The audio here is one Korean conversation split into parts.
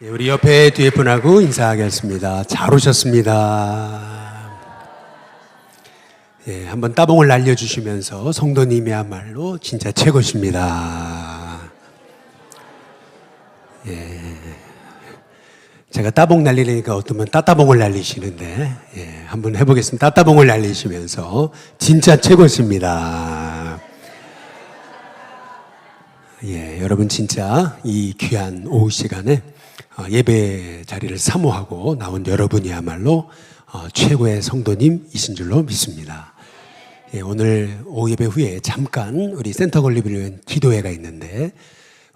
예, 우리 옆에 뒤에 분하고 인사하겠습니다. 잘 오셨습니다. 예, 한번 따봉을 날려주시면서 성도님이야말로 진짜 최고십니다. 예, 제가 따봉 날리니까 어떤 분 따따봉을 날리시는데, 예, 한번 해보겠습니다. 따따봉을 날리시면서 진짜 최고십니다. 예, 여러분 진짜 이 귀한 오후 시간에 예배 자리를 사모하고 나온 여러분이야말로 최고의 성도님이신 줄로 믿습니다. 예, 오늘 오후 예배 후에 잠깐 우리 센터 건립을 위한 기도회가 있는데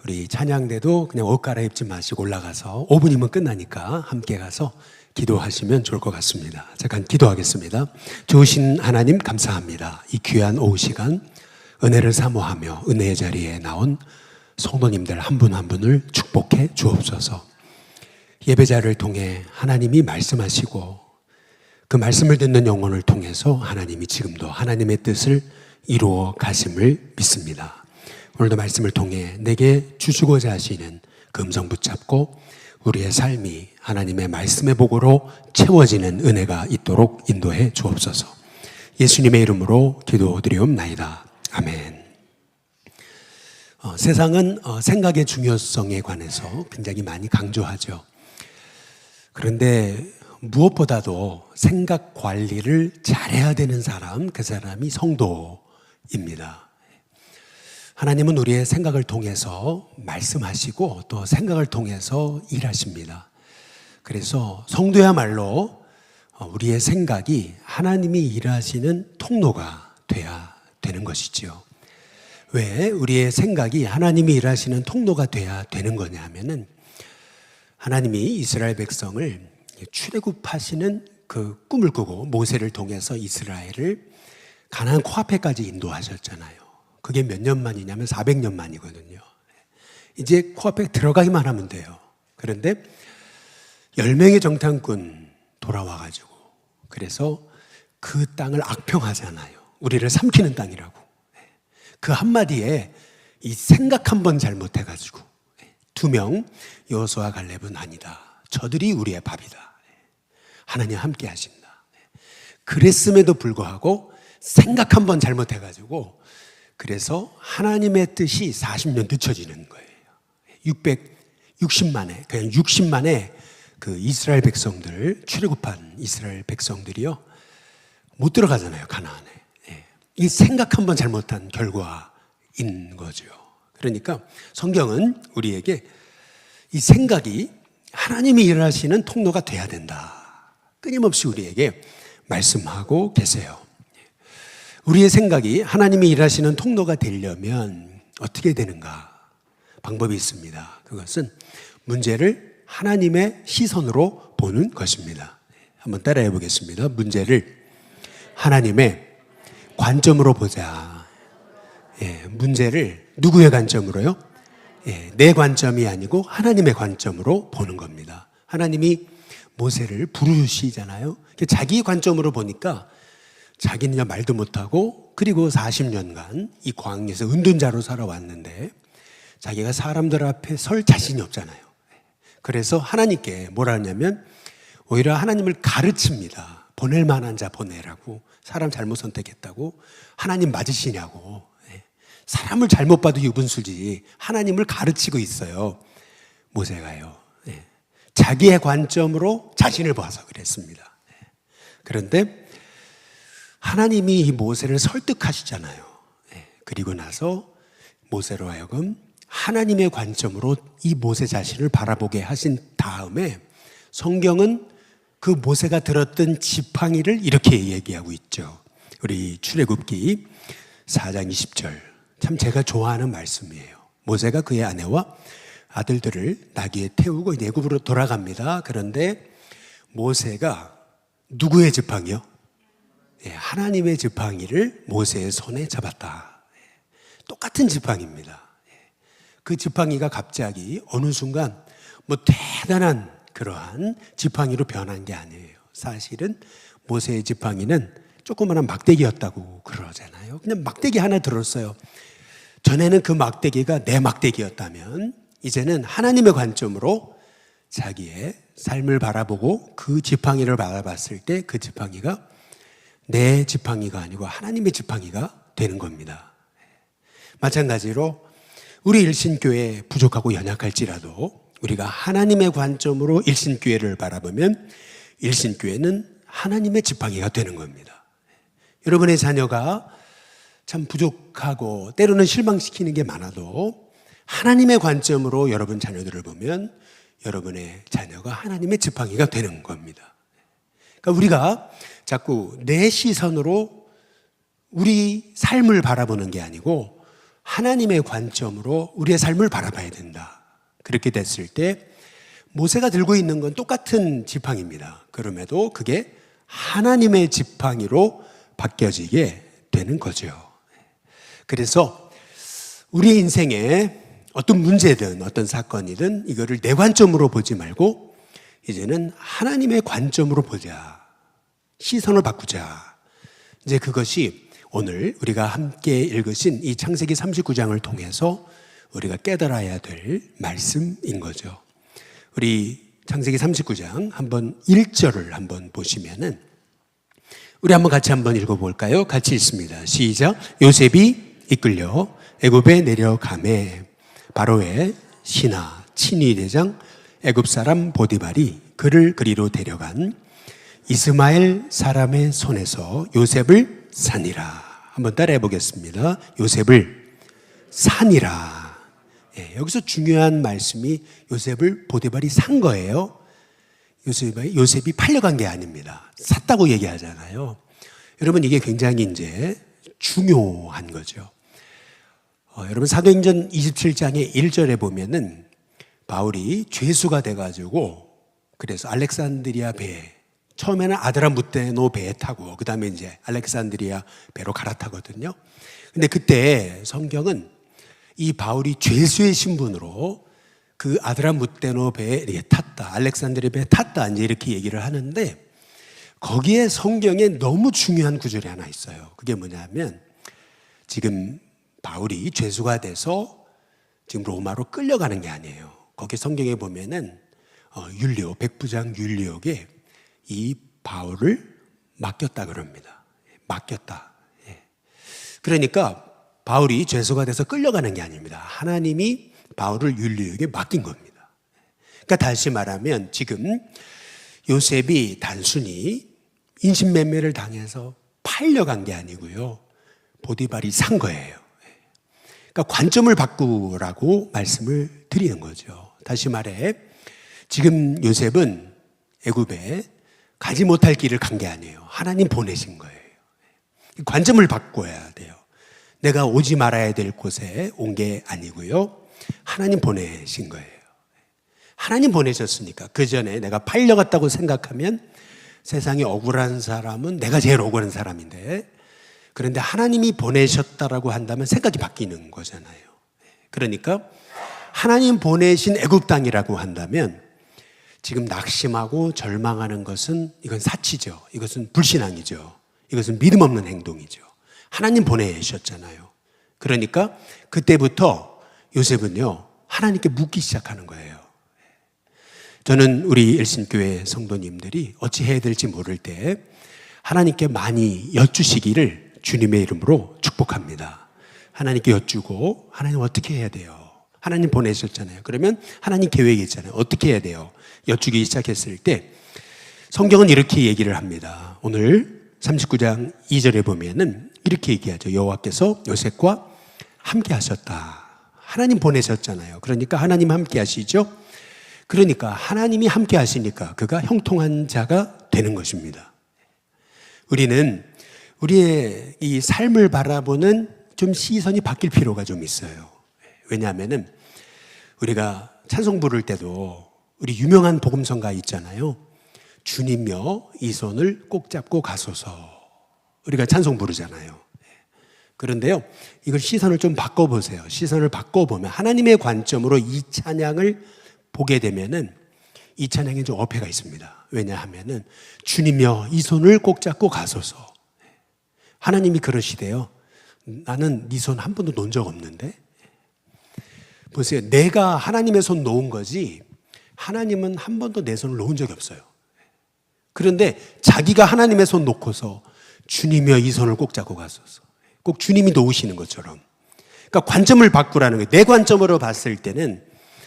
우리 찬양대도 그냥 옷 갈아입지 마시고 올라가서 5분이면 끝나니까 함께 가서 기도하시면 좋을 것 같습니다. 잠깐 기도하겠습니다. 좋으신 하나님 감사합니다. 이 귀한 오후 시간 은혜를 사모하며 은혜의 자리에 나온 성도님들 한 분 한 분을 축복해 주옵소서. 예배자를 통해 하나님이 말씀하시고 그 말씀을 듣는 영혼을 통해서 하나님이 지금도 하나님의 뜻을 이루어 가심을 믿습니다. 오늘도 말씀을 통해 내게 주시고자 하시는 그 음성 붙잡고 우리의 삶이 하나님의 말씀의 복으로 채워지는 은혜가 있도록 인도해 주옵소서. 예수님의 이름으로 기도드리옵나이다. 아멘. 세상은 생각의 중요성에 관해서 굉장히 많이 강조하죠. 그런데 무엇보다도 생각 관리를 잘해야 되는 사람, 그 사람이 성도입니다. 하나님은 우리의 생각을 통해서 말씀하시고 또 생각을 통해서 일하십니다. 그래서 성도야말로 우리의 생각이 하나님이 일하시는 통로가 돼야 되는 것이지요. 왜 우리의 생각이 하나님이 일하시는 통로가 돼야 되는 거냐 하면은 하나님이 이스라엘 백성을 출애굽하시는 그 꿈을 꾸고 모세를 통해서 이스라엘을 가나안 코앞에까지 인도하셨잖아요. 그게 몇 년 만이냐면 400년 만이거든요. 이제 코앞에 들어가기만 하면 돼요. 그런데 10명의 정탐꾼 돌아와가지고 그래서 그 땅을 악평하잖아요. 우리를 삼키는 땅이라고. 그 한마디에 이 생각 한 번 잘못해가지고 2명 여호수아 갈렙은 아니다. 저들이 우리의 밥이다. 하나님 함께 하신다. 그랬음에도 불구하고 생각 한 번 잘못해가지고 그래서 하나님의 뜻이 40년 늦춰지는 거예요. 660만에 그냥 60만에 그 이스라엘 백성들 출애굽한 이스라엘 백성들이요 못 들어가잖아요. 가나안에. 이 생각 한 번 잘못한 결과인 거죠. 그러니까 성경은 우리에게 이 생각이 하나님이 일하시는 통로가 돼야 된다. 끊임없이 우리에게 말씀하고 계세요. 우리의 생각이 하나님이 일하시는 통로가 되려면 어떻게 되는가? 방법이 있습니다. 그것은 문제를 하나님의 시선으로 보는 것입니다. 한번 따라해 보겠습니다. 문제를 하나님의 관점으로 보자. 예, 문제를 누구의 관점으로요? 예, 내 관점이 아니고 하나님의 관점으로 보는 겁니다. 하나님이 모세를 부르시잖아요. 자기 관점으로 보니까 자기는 말도 못하고 그리고 40년간 이 광야에서 은둔자로 살아왔는데 자기가 사람들 앞에 설 자신이 없잖아요. 그래서 하나님께 뭐라 하냐면 오히려 하나님을 가르칩니다. 보낼 만한 자 보내라고. 사람 잘못 선택했다고. 하나님 맞으시냐고. 사람을 잘못 봐도 유분수지 하나님을 가르치고 있어요. 모세가요. 자기의 관점으로 자신을 봐서 그랬습니다. 그런데 하나님이 이 모세를 설득하시잖아요. 그리고 나서 모세로 하여금 하나님의 관점으로 이 모세 자신을 바라보게 하신 다음에 성경은 그 모세가 들었던 지팡이를 이렇게 얘기하고 있죠. 우리 출애굽기 4장 20절. 참 제가 좋아하는 말씀이에요. 모세가 그의 아내와 아들들을 나귀에 태우고 애굽으로 돌아갑니다. 그런데 모세가 누구의 지팡이요? 하나님의 지팡이를 모세의 손에 잡았다. 똑같은 지팡이입니다. 그 지팡이가 갑자기 어느 순간 뭐 대단한 그러한 지팡이로 변한 게 아니에요. 사실은 모세의 지팡이는 조그마한 막대기였다고 그러잖아요. 그냥 막대기 하나 들었어요. 전에는 그 막대기가 내 막대기였다면 이제는 하나님의 관점으로 자기의 삶을 바라보고 그 지팡이를 바라봤을 때 그 지팡이가 내 지팡이가 아니고 하나님의 지팡이가 되는 겁니다. 마찬가지로 우리 일신교회 부족하고 연약할지라도 우리가 하나님의 관점으로 일신교회를 바라보면 일신교회는 하나님의 지팡이가 되는 겁니다. 여러분의 자녀가 참 부족하고 때로는 실망시키는 게 많아도 하나님의 관점으로 여러분 자녀들을 보면 여러분의 자녀가 하나님의 지팡이가 되는 겁니다. 그러니까 우리가 자꾸 내 시선으로 우리 삶을 바라보는 게 아니고 하나님의 관점으로 우리의 삶을 바라봐야 된다. 그렇게 됐을 때 모세가 들고 있는 건 똑같은 지팡이입니다. 그럼에도 그게 하나님의 지팡이로 바뀌어지게 되는 거죠. 그래서 우리 인생에 어떤 문제든 어떤 사건이든 이거를 내 관점으로 보지 말고 이제는 하나님의 관점으로 보자. 시선을 바꾸자. 이제 그것이 오늘 우리가 함께 읽으신 이 창세기 39장을 통해서 우리가 깨달아야 될 말씀인 거죠. 우리 창세기 39장 한번 1절을 한번 보시면은 우리 한번 같이 한번 읽어볼까요? 같이 읽습니다. 시작. 요셉이 이끌려 애굽에 내려가매 바로의 신하 친위 대장 애굽 사람 보디발이 그를 그리로 데려간 이스마엘 사람의 손에서 요셉을 산이라. 한번 따라해 보겠습니다. 요셉을 산이라. 여기서 중요한 말씀이 요셉을 보디발이 산 거예요. 요셉이 팔려간 게 아닙니다. 샀다고 얘기하잖아요. 여러분 이게 굉장히 이제 중요한 거죠. 여러분 사도행전 27장의 1절에 보면은 바울이 죄수가 돼가지고 그래서 알렉산드리아 배 처음에는 아드라무테노 배에 타고 그 다음에 이제 알렉산드리아 배로 갈아타거든요. 근데 그때 성경은 이 바울이 죄수의 신분으로 그 아드라무테노 배에 이렇게 탔다, 알렉산드리아 배에 탔다 이제 이렇게 얘기를 하는데 거기에 성경에 너무 중요한 구절이 하나 있어요. 그게 뭐냐면 지금 바울이 죄수가 돼서 지금 로마로 끌려가는 게 아니에요. 거기 성경에 보면은 율리오, 백부장 율리오에게 이 바울을 맡겼다 그럽니다. 맡겼다. 그러니까 바울이 죄수가 돼서 끌려가는 게 아닙니다. 하나님이 바울을 율리오에게 맡긴 겁니다. 그러니까 다시 말하면 지금 요셉이 단순히 인신매매를 당해서 팔려간 게 아니고요. 보디발이 산 거예요. 그러니까 관점을 바꾸라고 말씀을 드리는 거죠. 다시 말해 지금 요셉은 애굽에 가지 못할 길을 간 게 아니에요. 하나님 보내신 거예요. 관점을 바꿔야 돼요. 내가 오지 말아야 될 곳에 온 게 아니고요. 하나님 보내신 거예요. 하나님 보내셨으니까 그 전에 내가 팔려갔다고 생각하면 세상에 억울한 사람은 내가 제일 억울한 사람인데 그런데 하나님이 보내셨다라고 한다면 생각이 바뀌는 거잖아요. 그러니까 하나님 보내신 애굽 땅이라고 한다면 지금 낙심하고 절망하는 것은 이건 사치죠. 이것은 불신앙이죠. 이것은 믿음 없는 행동이죠. 하나님 보내셨잖아요. 그러니까 그때부터 요셉은요 하나님께 묻기 시작하는 거예요. 저는 우리 일신교회 성도님들이 어찌 해야 될지 모를 때 하나님께 많이 여쭈시기를 주님의 이름으로 축복합니다. 하나님께 여쭈고 하나님 어떻게 해야 돼요? 하나님 보내셨잖아요. 그러면 하나님 계획이 있잖아요. 어떻게 해야 돼요? 여쭈기 시작했을 때 성경은 이렇게 얘기를 합니다. 오늘 39장 2절에 보면은 이렇게 얘기하죠. 여호와께서 요셉과 함께 하셨다. 하나님 보내셨잖아요. 그러니까 하나님 함께 하시죠. 그러니까 하나님이 함께 하시니까 그가 형통한 자가 되는 것입니다. 우리는 우리의 이 삶을 바라보는 좀 시선이 바뀔 필요가 좀 있어요. 왜냐하면은 우리가 찬송 부를 때도 우리 유명한 복음성가 있잖아요. 주님여 이 손을 꼭 잡고 가소서. 우리가 찬송 부르잖아요. 그런데요, 이걸 시선을 좀 바꿔보세요. 시선을 바꿔보면 하나님의 관점으로 이 찬양을 보게 되면은 이 찬양에 좀 어폐가 있습니다. 왜냐하면은 주님여 이 손을 꼭 잡고 가소서. 하나님이 그러시대요. 나는 네 손 한 번도 놓은 적 없는데. 보세요. 내가 하나님의 손 놓은 거지 하나님은 한 번도 내 손을 놓은 적이 없어요. 그런데 자기가 하나님의 손 놓고서 주님이여 이 손을 꼭 잡고 가소서. 꼭 주님이 놓으시는 것처럼. 그러니까 관점을 바꾸라는 거예요. 내 관점으로 봤을 때는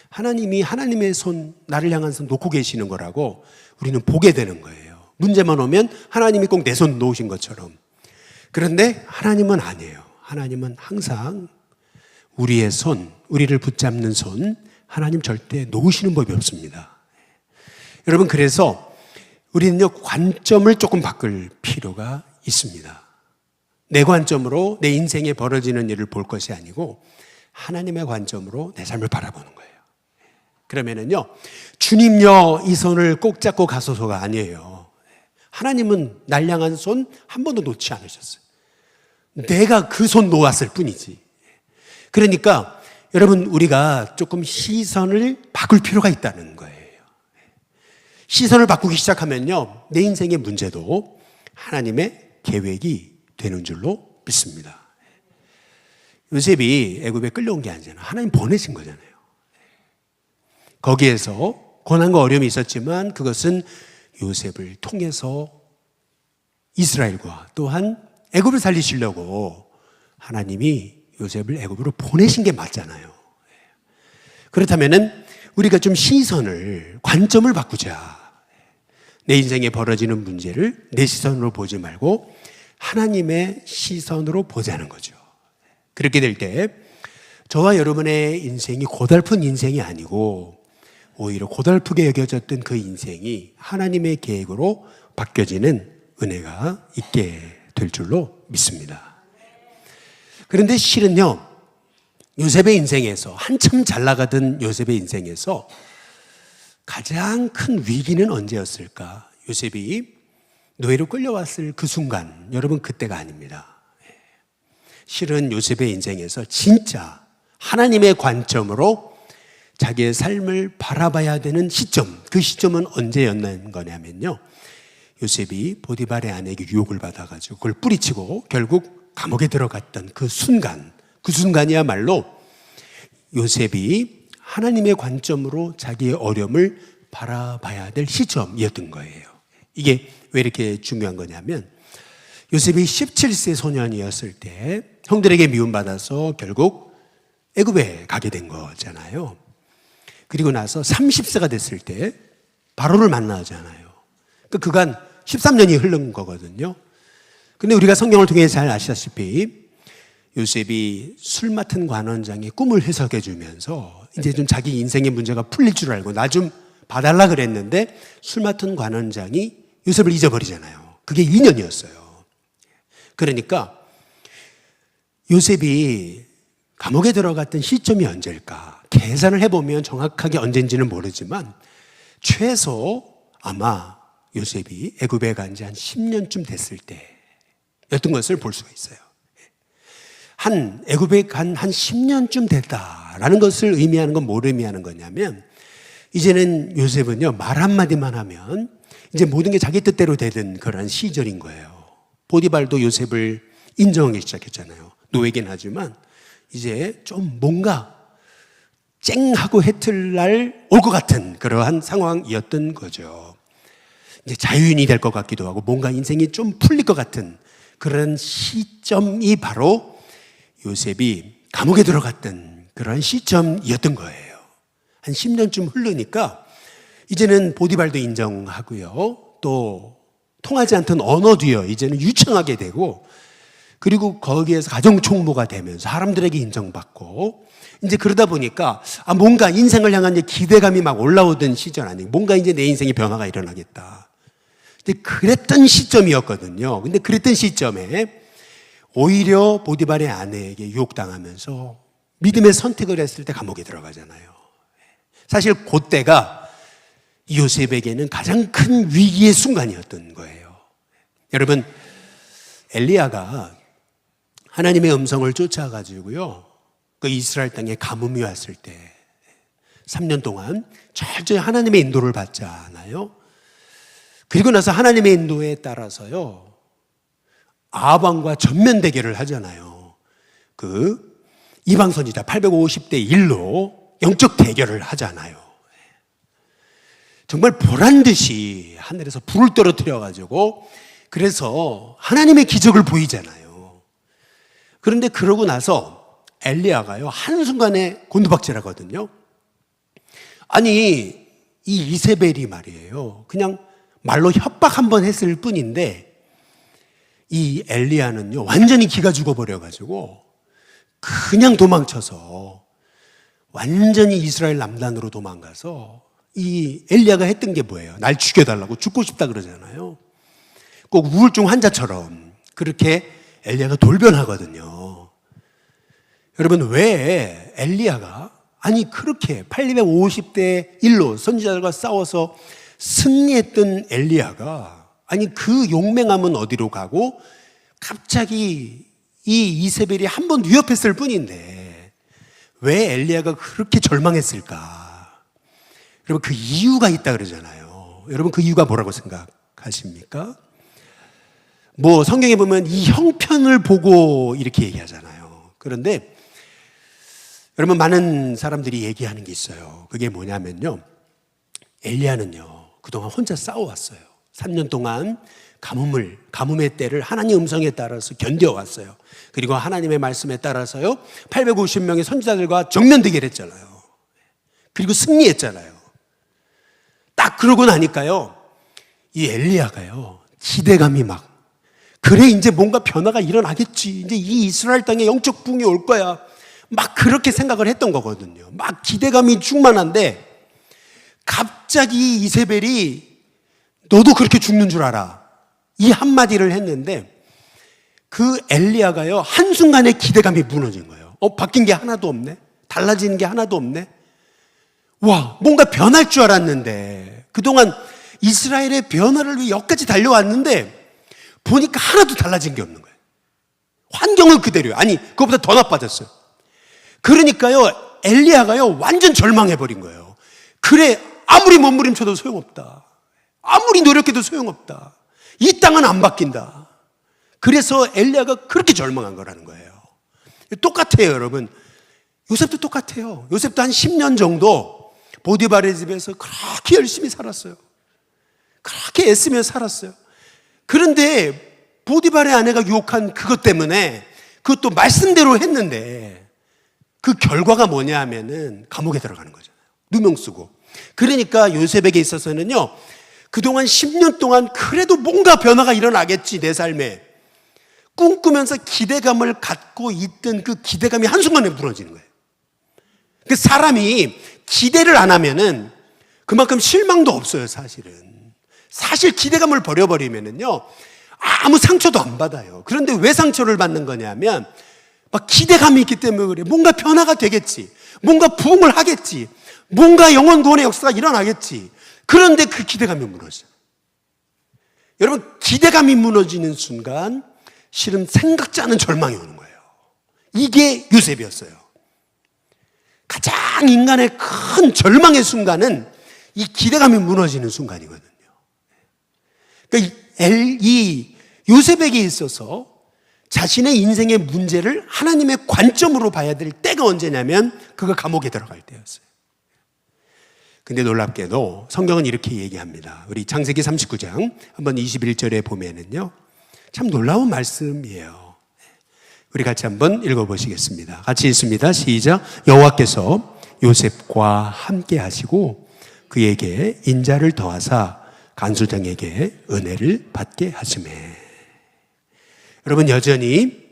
하나님이 하나님의 손, 나를 향한 손 놓고 계시는 거라고 우리는 보게 되는 거예요. 문제만 오면 하나님이 꼭 내 손 놓으신 것처럼. 그런데 하나님은 아니에요. 하나님은 항상 우리의 손, 우리를 붙잡는 손, 하나님 절대 놓으시는 법이 없습니다. 여러분, 그래서 우리는요, 관점을 조금 바꿀 필요가 있습니다. 내 관점으로 내 인생에 벌어지는 일을 볼 것이 아니고 하나님의 관점으로 내 삶을 바라보는 거예요. 그러면은요, 주님여 이 손을 꼭 잡고 가소서가 아니에요. 하나님은 날 향한 손 한 번도 놓지 않으셨어요. 내가 그 손 놓았을 뿐이지. 그러니까 여러분, 우리가 조금 시선을 바꿀 필요가 있다는 거예요. 시선을 바꾸기 시작하면요, 내 인생의 문제도 하나님의 계획이 되는 줄로 믿습니다. 요셉이 애굽에 끌려온 게 아니잖아요. 하나님 보내신 거잖아요. 거기에서 고난과 어려움이 있었지만 그것은 요셉을 통해서 이스라엘과 또한 애굽을 살리시려고 하나님이 요셉을 애굽으로 보내신 게 맞잖아요. 그렇다면은 우리가 좀 시선을, 관점을 바꾸자. 내 인생에 벌어지는 문제를 내 시선으로 보지 말고 하나님의 시선으로 보자는 거죠. 그렇게 될 때 저와 여러분의 인생이 고달픈 인생이 아니고 오히려 고달프게 여겨졌던 그 인생이 하나님의 계획으로 바뀌어지는 은혜가 있게 될 줄로 믿습니다. 그런데 실은요, 요셉의 인생에서, 한참 잘 나가던 요셉의 인생에서 가장 큰 위기는 언제였을까? 요셉이 노예로 끌려왔을 그 순간, 여러분, 그때가 아닙니다. 실은 요셉의 인생에서 진짜 하나님의 관점으로 자기의 삶을 바라봐야 되는 시점, 그 시점은 언제였는 거냐면요, 요셉이 보디발의 아내에게 유혹을 받아가지고 그걸 뿌리치고 결국 감옥에 들어갔던 그 순간, 그 순간이야말로 요셉이 하나님의 관점으로 자기의 어려움을 바라봐야 될 시점이었던 거예요. 이게 왜 이렇게 중요한 거냐면, 요셉이 17세 소년이었을 때 형들에게 미움받아서 결국 애굽에 가게 된 거잖아요. 그리고 나서 30세가 됐을 때 바로를 만나잖아요. 그간 13년이 흐른 거거든요. 근데 우리가 성경을 통해 잘 아시다시피 요셉이 술 맡은 관원장의 꿈을 해석해 주면서 이제 좀 자기 인생의 문제가 풀릴 줄 알고 나 좀 봐달라 그랬는데 술 맡은 관원장이 요셉을 잊어버리잖아요. 그게 2년이었어요. 그러니까 요셉이 감옥에 들어갔던 시점이 언제일까? 계산을 해보면 정확하게 언젠지는 모르지만 최소 아마 요셉이 애굽에 간 지 한 10년쯤 됐을 때였던 것을 볼 수가 있어요. 애굽에 간 한 10년쯤 됐다라는 것을 의미하는 건 뭘 의미하는 거냐면, 이제는 요셉은요, 말 한마디만 하면 이제 모든 게 자기 뜻대로 되던 그런 시절인 거예요. 보디발도 요셉을 인정하기 시작했잖아요. 노예긴 하지만 이제 좀 뭔가 쨍하고 해틀 날 올 것 같은 그러한 상황이었던 거죠. 이제 자유인이 될 것 같기도 하고 뭔가 인생이 좀 풀릴 것 같은 그런 시점이 바로 요셉이 감옥에 들어갔던 그런 시점이었던 거예요. 한 10년쯤 흐르니까 이제는 보디발도 인정하고요, 또 통하지 않던 언어도요, 이제는 유창하게 되고, 그리고 거기에서 가정총무가 되면서 사람들에게 인정받고, 이제 그러다 보니까 뭔가 인생을 향한 기대감이 막 올라오던 시절 아니에요. 뭔가 이제 내 인생에 변화가 일어나겠다. 근데 그랬던 시점이었거든요. 근데 그랬던 시점에 오히려 보디발의 아내에게 유혹당하면서 믿음의 선택을 했을 때 감옥에 들어가잖아요. 사실 그때가 요셉에게는 가장 큰 위기의 순간이었던 거예요. 여러분, 엘리야가 하나님의 음성을 쫓아가지고요, 그 이스라엘 땅에 가뭄이 왔을 때 3년 동안 철저히 하나님의 인도를 받잖아요. 그리고 나서 하나님의 인도에 따라서요, 아합 왕과 전면 대결을 하잖아요. 그 이방 선지자 850대 1로 영적 대결을 하잖아요. 정말 보란 듯이 하늘에서 불을 떨어뜨려 가지고 그래서 하나님의 기적을 보이잖아요. 그런데 그러고 나서 엘리야가요 한순간에 곤두박질하거든요. 아니 이 이세벨이 말이에요 그냥 말로 협박 한번 했을 뿐인데 이 엘리야는요 완전히 기가 죽어버려 가지고 그냥 도망쳐서 완전히 이스라엘 남단으로 도망가서 이 엘리야가 했던 게 뭐예요? 날 죽여달라고 죽고 싶다 그러잖아요. 꼭 우울증 환자처럼 그렇게 엘리야가 돌변하거든요. 여러분 왜 엘리야가 아니 그렇게 850대 1로 선지자들과 싸워서 승리했던 엘리야가 아니 그 용맹함은 어디로 가고 갑자기 이 이세벨이 한 번 위협했을 뿐인데 왜 엘리야가 그렇게 절망했을까? 여러분 그 이유가 있다 그러잖아요. 여러분 그 이유가 뭐라고 생각하십니까? 뭐 성경에 보면 이 형편을 보고 이렇게 얘기하잖아요. 그런데 여러분 많은 사람들이 얘기하는 게 있어요. 그게 뭐냐면요. 엘리야는요 그동안 혼자 싸워왔어요. 3년 동안 가뭄의 때를 하나님 음성에 따라서 견뎌왔어요. 그리고 하나님의 말씀에 따라서요 850명의 선지자들과 정면 대결했잖아요. 그리고 승리했잖아요. 딱 그러고 나니까요 이 엘리야가요 기대감이 막 그래 이제 뭔가 변화가 일어나겠지 이제 이 이스라엘 땅에 영적 부흥이 올 거야 막 그렇게 생각을 했던 거거든요. 막 기대감이 충만한데 갑자기 이세벨이 너도 그렇게 죽는 줄 알아 이 한마디를 했는데 그 엘리야가요 한순간에 기대감이 무너진 거예요. 바뀐 게 하나도 없네. 달라지는 게 하나도 없네. 와 뭔가 변할 줄 알았는데 그동안 이스라엘의 변화를 위해 여기까지 달려왔는데 보니까 하나도 달라진 게 없는 거예요. 환경은 그대로예요. 아니 그것보다 더 나빠졌어요. 그러니까요 엘리야가요 완전 절망해버린 거예요. 그래 아무리 몸부림쳐도 소용없다. 아무리 노력해도 소용없다. 이 땅은 안 바뀐다. 그래서 엘리야가 그렇게 절망한 거라는 거예요. 똑같아요 여러분. 요셉도 똑같아요. 요셉도 한 10년 정도 보디발의 집에서 그렇게 열심히 살았어요. 그렇게 애쓰며 살았어요. 그런데 보디발의 아내가 유혹한 그것 때문에 그것도 말씀대로 했는데 그 결과가 뭐냐 하면은 감옥에 들어가는 거잖아요. 누명 쓰고. 그러니까 요셉에게 있어서는요 그동안 10년 동안 그래도 뭔가 변화가 일어나겠지 내 삶에 꿈꾸면서 기대감을 갖고 있던 그 기대감이 한순간에 무너지는 거예요. 그 사람이 기대를 안 하면은 그만큼 실망도 없어요. 사실 기대감을 버려버리면은요 아무 상처도 안 받아요. 그런데 왜 상처를 받는 거냐면 막 기대감이 있기 때문에 그래. 뭔가 변화가 되겠지. 뭔가 부흥을 하겠지. 뭔가 영원 구원의 역사가 일어나겠지. 그런데 그 기대감이 무너져요. 여러분 기대감이 무너지는 순간 실은 생각지 않은 절망이 오는 거예요. 이게 요셉이었어요. 가장 인간의 큰 절망의 순간은 이 기대감이 무너지는 순간이거든요. 그러니까 이 요셉에게 있어서 자신의 인생의 문제를 하나님의 관점으로 봐야 될 때가 언제냐면 그가 감옥에 들어갈 때였어요. 근데 놀랍게도 성경은 이렇게 얘기합니다. 우리 창세기 39장 한번 21절에 보면은요 참 놀라운 말씀이에요. 우리 같이 한번 읽어보시겠습니다. 같이 읽습니다. 시작. 여호와께서 요셉과 함께 하시고 그에게 인자를 더하사 간수장에게 은혜를 받게 하시매. 여러분 여전히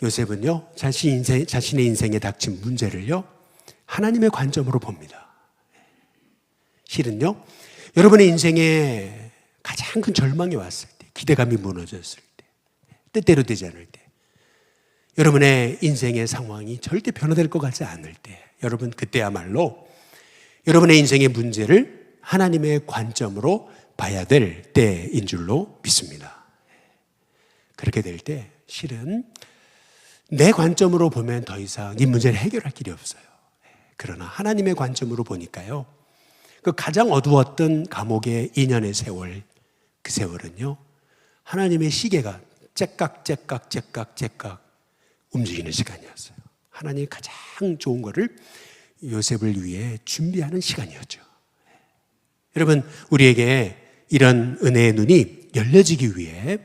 요셉은요 자신의 인생에 닥친 문제를요 하나님의 관점으로 봅니다. 실은요 여러분의 인생에 가장 큰 절망이 왔을 때 기대감이 무너졌을 때 뜻대로 되지 않을 때 여러분의 인생의 상황이 절대 변화될 것 같지 않을 때 여러분 그때야말로 여러분의 인생의 문제를 하나님의 관점으로 봐야 될 때인 줄로 믿습니다. 그렇게 될 때 실은 내 관점으로 보면 더 이상 이 문제를 해결할 길이 없어요. 그러나 하나님의 관점으로 보니까요 그 가장 어두웠던 감옥의 2년의 세월 그 세월은요 하나님의 시계가 째깍 움직이는 시간이었어요. 하나님이 가장 좋은 거를 요셉을 위해 준비하는 시간이었죠. 여러분, 우리에게 이런 은혜의 눈이 열려지기 위해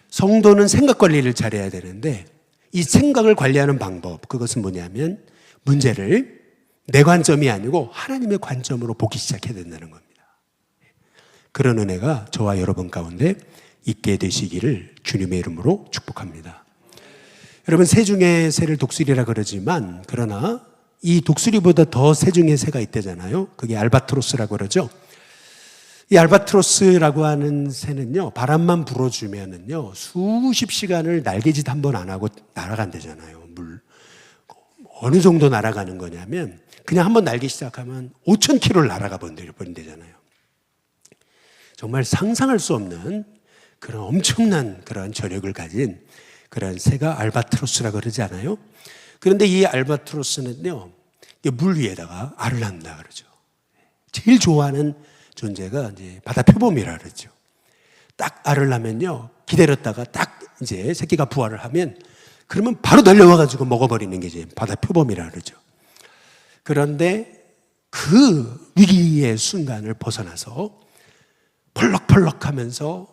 성도는 생각 관리를 잘해야 되는데, 이 생각을 관리하는 방법, 그것은 뭐냐면 문제를 내 관점이 아니고 하나님의 관점으로 보기 시작해야 된다는 겁니다. 그런 은혜가 저와 여러분 가운데 있게 되시기를 주님의 이름으로 축복합니다. 여러분, 새 중에 새를 독수리라 그러지만, 그러나 이 독수리보다 더 새 중에 새가 있다잖아요. 그게 알바트로스라고 그러죠. 이 알바트로스라고 하는 새는요, 바람만 불어주면은요, 수십 시간을 날개짓 한 번 안 하고 날아간대잖아요. 어느 정도 날아가는 거냐면, 그냥 한 번 날기 시작하면 5,000km를 날아가 버린대잖아요. 정말 상상할 수 없는 그런 엄청난 그런 저력을 가진 그런 새가 알바트로스라고 그러지 않아요? 그런데 이 알바트로스는요, 물 위에다가 알을 낳는다 그러죠. 제일 좋아하는 존재가 이제 바다 표범이라 그러죠. 딱 알을 낳으면요, 기다렸다가 딱 이제 새끼가 부화를 하면, 그러면 바로 달려와가지고 먹어버리는 게 이제 바다 표범이라 그러죠. 그런데 그 위기의 순간을 벗어나서 펄럭펄럭 하면서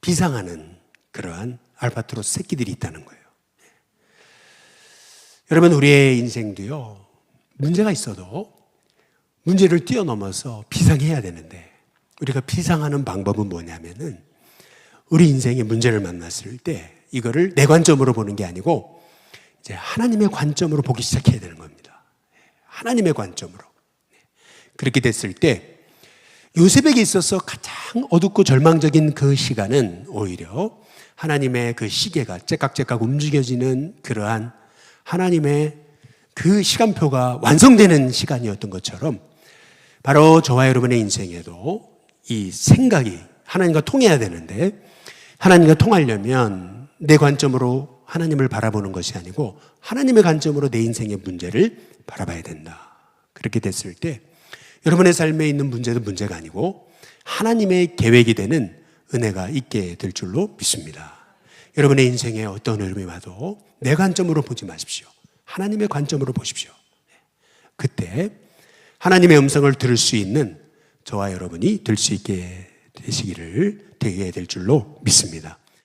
비상하는 그러한 알바트로스 새끼들이 있다는 거예요. 여러분, 우리의 인생도요, 문제가 있어도 문제를 뛰어넘어서 비상해야 되는데, 우리가 비상하는 방법은 뭐냐면은, 우리 인생의 문제를 만났을 때 이거를 내 관점으로 보는 게 아니고 이제 하나님의 관점으로 보기 시작해야 되는 겁니다. 하나님의 관점으로. 그렇게 됐을 때 요셉에게 있어서 가장 어둡고 절망적인 그 시간은 오히려 하나님의 그 시계가 째깍째깍 움직여지는 그러한 하나님의 그 시간표가 완성되는 시간이었던 것처럼, 바로 저와 여러분의 인생에도 이 생각이 하나님과 통해야 되는데, 하나님과 통하려면 내 관점으로 하나님을 바라보는 것이 아니고 하나님의 관점으로 내 인생의 문제를 바라봐야 된다. 그렇게 됐을 때 여러분의 삶에 있는 문제도 문제가 아니고 하나님의 계획이 되는 은혜가 있게 될 줄로 믿습니다. 여러분의 인생에 어떤 어려움이 와도 내 관점으로 보지 마십시오. 하나님의 관점으로 보십시오. 그때 하나님의 음성을 들을 수 있는 저와 여러분이 될 수 있게 되시기를 되게 될 줄로 믿습니다.